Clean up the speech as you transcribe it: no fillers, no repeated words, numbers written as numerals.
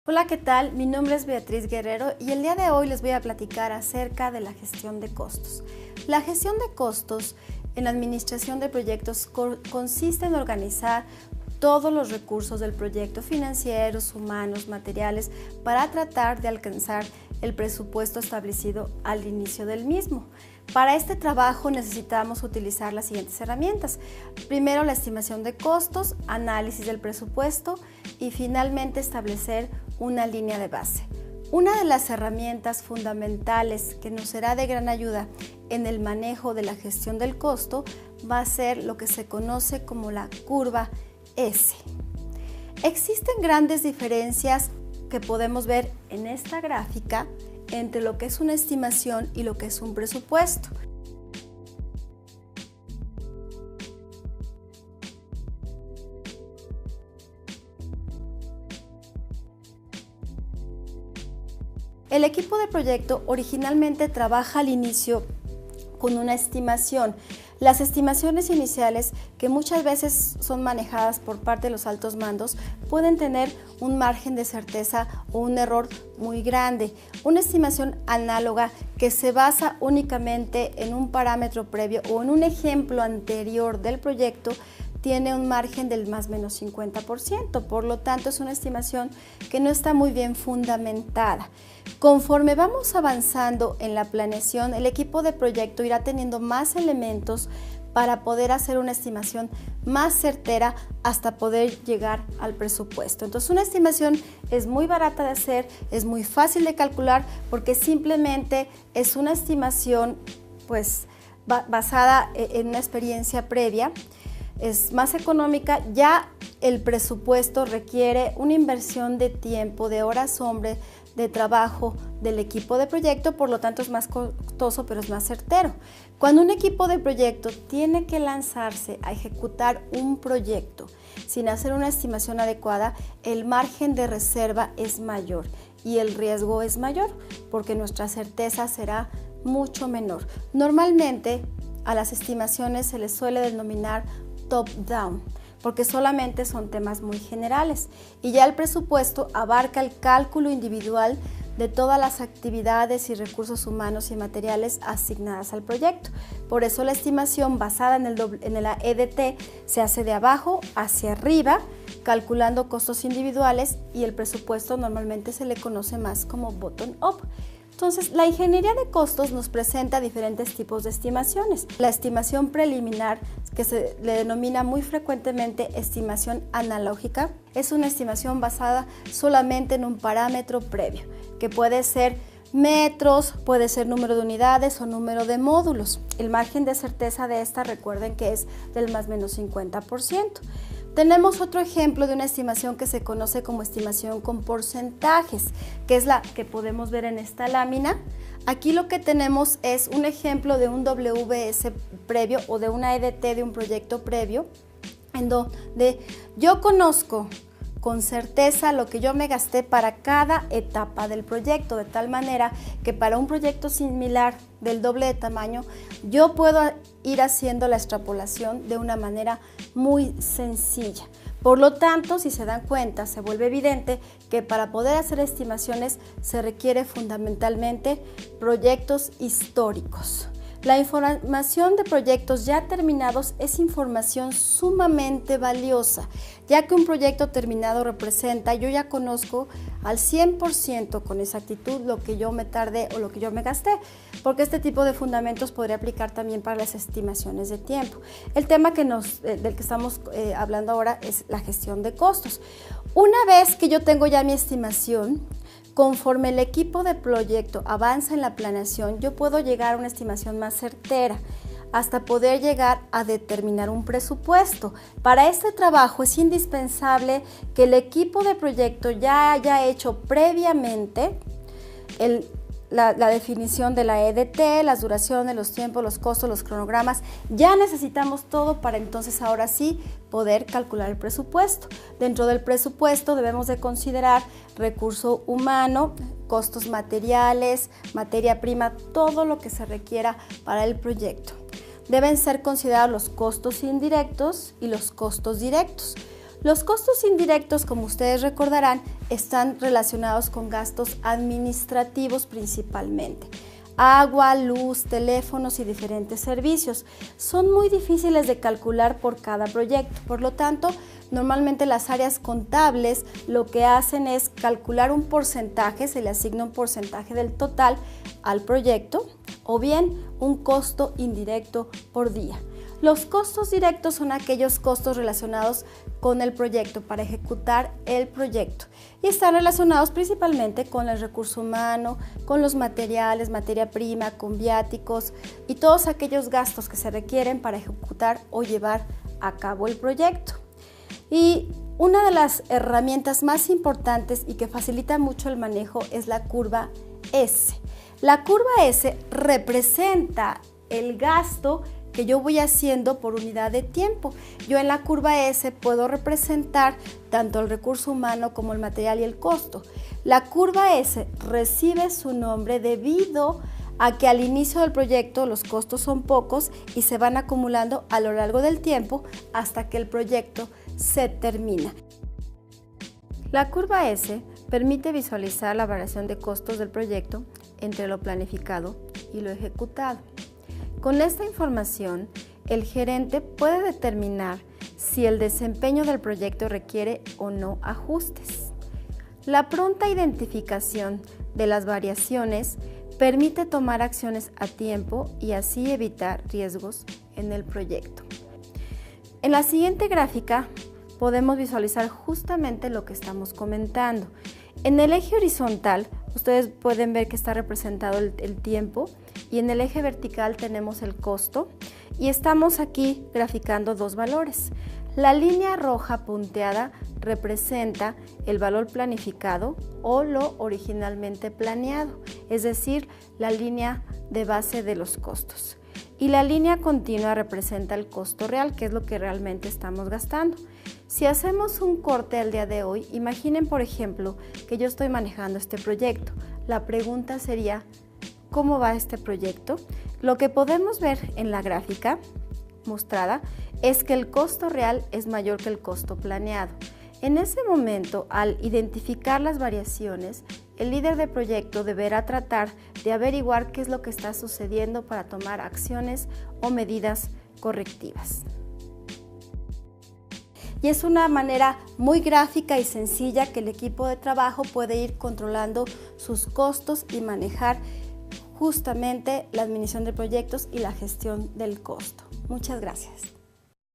Hola, ¿qué tal? Mi nombre es Beatriz Guerrero y el día de hoy les voy a platicar acerca de la gestión de costos. La gestión de costos en la administración de proyectos consiste en organizar todos los recursos del proyecto, financieros, humanos, materiales, para tratar de alcanzar el presupuesto establecido al inicio del mismo. Para este trabajo necesitamos utilizar las siguientes herramientas. Primero, la estimación de costos, análisis del presupuesto y finalmente establecer una línea de base. Una de las herramientas fundamentales que nos será de gran ayuda en el manejo de la gestión del costo va a ser lo que se conoce como la curva S. Existen grandes diferencias que podemos ver en esta gráfica entre lo que es una estimación y lo que es un presupuesto. El equipo de proyecto originalmente trabaja al inicio con una estimación. Las estimaciones iniciales, que muchas veces son manejadas por parte de los altos mandos, pueden tener un margen de certeza o un error muy grande. Una estimación análoga que se basa únicamente en un parámetro previo o en un ejemplo anterior del proyecto tiene un margen del más o menos 50%, por lo tanto es una estimación que no está muy bien fundamentada. Conforme vamos avanzando en la planeación, el equipo de proyecto irá teniendo más elementos para poder hacer una estimación más certera hasta poder llegar al presupuesto. Entonces, una estimación es muy barata de hacer, es muy fácil de calcular porque simplemente es una estimación basada en una experiencia previa. Es más económica. Ya el presupuesto requiere una inversión de tiempo, de horas hombre, de trabajo del equipo de proyecto, por lo tanto es más costoso, pero es más certero. Cuando un equipo de proyecto tiene que lanzarse a ejecutar un proyecto sin hacer una estimación adecuada, el margen de reserva es mayor y el riesgo es mayor porque nuestra certeza será mucho menor. Normalmente a las estimaciones se les suele denominar top-down, porque solamente son temas muy generales y ya el presupuesto abarca el cálculo individual de todas las actividades y recursos humanos y materiales asignadas al proyecto. Por eso la estimación basada en la EDT se hace de abajo hacia arriba, calculando costos individuales, y el presupuesto normalmente se le conoce más como bottom-up. Entonces, la ingeniería de costos nos presenta diferentes tipos de estimaciones. La estimación preliminar, que se le denomina muy frecuentemente estimación analógica, es una estimación basada solamente en un parámetro previo, que puede ser metros, puede ser número de unidades o número de módulos. El margen de certeza de esta, recuerden que es del más o menos 50%. Tenemos otro ejemplo de una estimación que se conoce como estimación con porcentajes, que es la que podemos ver en esta lámina. Aquí lo que tenemos es un ejemplo de un WBS previo o de una EDT de un proyecto previo, en donde yo conozco con certeza lo que yo me gasté para cada etapa del proyecto, de tal manera que para un proyecto similar del doble de tamaño, yo puedo ir haciendo la extrapolación de una manera muy sencilla. Por lo tanto, si se dan cuenta, se vuelve evidente que para poder hacer estimaciones se requiere fundamentalmente proyectos históricos. La información de proyectos ya terminados es información sumamente valiosa, ya que un proyecto terminado representa, yo ya conozco al 100% con exactitud lo que yo me tardé o lo que yo me gasté, porque este tipo de fundamentos podría aplicar también para las estimaciones de tiempo. El tema del que estamos hablando ahora es la gestión de costos. Una vez que yo tengo ya mi estimación, conforme el equipo de proyecto avanza en la planeación, yo puedo llegar a una estimación más certera hasta poder llegar a determinar un presupuesto. Para este trabajo es indispensable que el equipo de proyecto ya haya hecho previamente la definición de la EDT, las duraciones, los tiempos, los costos, los cronogramas. Ya necesitamos todo para entonces ahora sí poder calcular el presupuesto. Dentro del presupuesto debemos de considerar recurso humano, costos materiales, materia prima, todo lo que se requiera para el proyecto. Deben ser considerados los costos indirectos y los costos directos. Los costos indirectos, como ustedes recordarán, están relacionados con gastos administrativos principalmente. Agua, luz, teléfonos y diferentes servicios. Son muy difíciles de calcular por cada proyecto, por lo tanto, normalmente las áreas contables lo que hacen es calcular un porcentaje, se le asigna un porcentaje del total al proyecto o bien un costo indirecto por día. Los costos directos son aquellos costos relacionados con el proyecto para ejecutar el proyecto y están relacionados principalmente con el recurso humano, con los materiales, materia prima, con viáticos y todos aquellos gastos que se requieren para ejecutar o llevar a cabo el proyecto. Y una de las herramientas más importantes y que facilita mucho el manejo es la curva S. La curva S representa el gasto que yo voy haciendo por unidad de tiempo. Yo en la curva S puedo representar tanto el recurso humano como el material y el costo. La curva S recibe su nombre debido a que al inicio del proyecto los costos son pocos y se van acumulando a lo largo del tiempo hasta que el proyecto se termina. La curva S permite visualizar la variación de costos del proyecto entre lo planificado y lo ejecutado. Con esta información, el gerente puede determinar si el desempeño del proyecto requiere o no ajustes. La pronta identificación de las variaciones permite tomar acciones a tiempo y así evitar riesgos en el proyecto. En la siguiente gráfica podemos visualizar justamente lo que estamos comentando. En el eje horizontal, ustedes pueden ver que está representado el tiempo y en el eje vertical tenemos el costo y estamos aquí graficando dos valores. La línea roja punteada representa el valor planificado o lo originalmente planeado, es decir, la línea de base de los costos. Y la línea continua representa el costo real, que es lo que realmente estamos gastando. Si hacemos un corte al día de hoy, imaginen por ejemplo que yo estoy manejando este proyecto. La pregunta sería, ¿cómo va este proyecto? Lo que podemos ver en la gráfica mostrada es que el costo real es mayor que el costo planeado. En ese momento, al identificar las variaciones, el líder de proyecto deberá tratar de averiguar qué es lo que está sucediendo para tomar acciones o medidas correctivas. Y es una manera muy gráfica y sencilla que el equipo de trabajo puede ir controlando sus costos y manejar justamente la administración de proyectos y la gestión del costo. Muchas gracias.